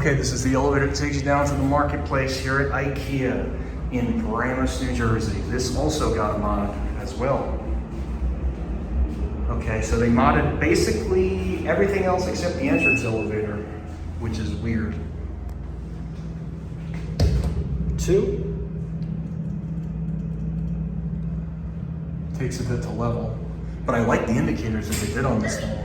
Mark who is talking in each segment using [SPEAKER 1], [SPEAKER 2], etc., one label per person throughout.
[SPEAKER 1] Okay, this is the elevator that takes you down to the marketplace here at IKEA in Paramus, New Jersey. This also got a mod as well. Okay, so they modded basically everything else except the entrance elevator, which is weird. 2 takes a bit to level, but I like the indicators that they did on this thing.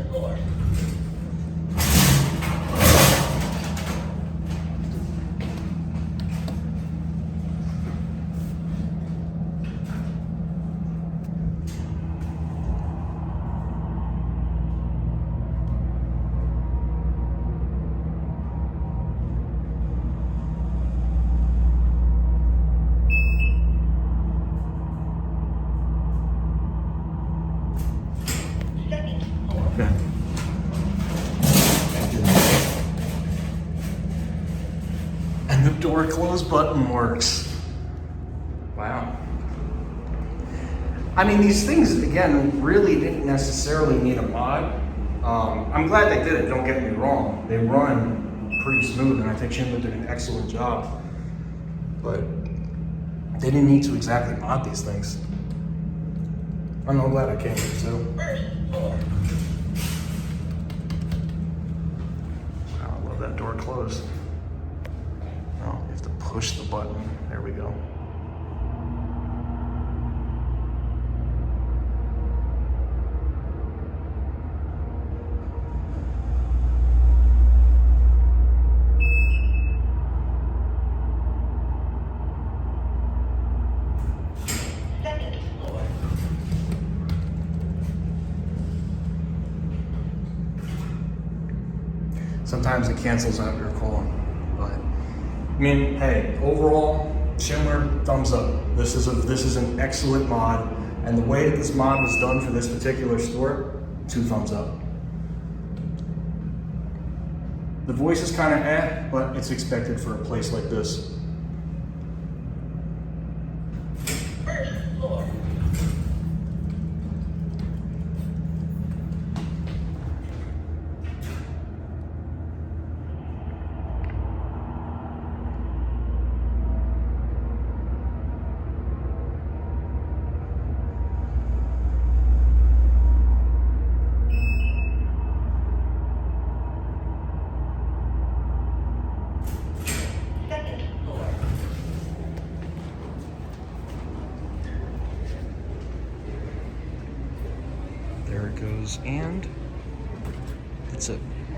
[SPEAKER 1] Okay. And the door close button works. Wow. I mean, these things, again, really didn't necessarily need a mod. I'm glad they did it, don't get me wrong. They run pretty smooth, and I think Schindler did an excellent job. But they didn't need to exactly mod these things. I'm glad I came here too. Wow, I love that door closed. Oh, you have to push the button. There we go. Sometimes it cancels out your call, but I mean, hey, overall, Schindler, thumbs up. This is an excellent mod, and the way that this mod was done for this particular store, 2 thumbs up. The voice is kind of but it's expected for a place like this. There it goes, and that's it.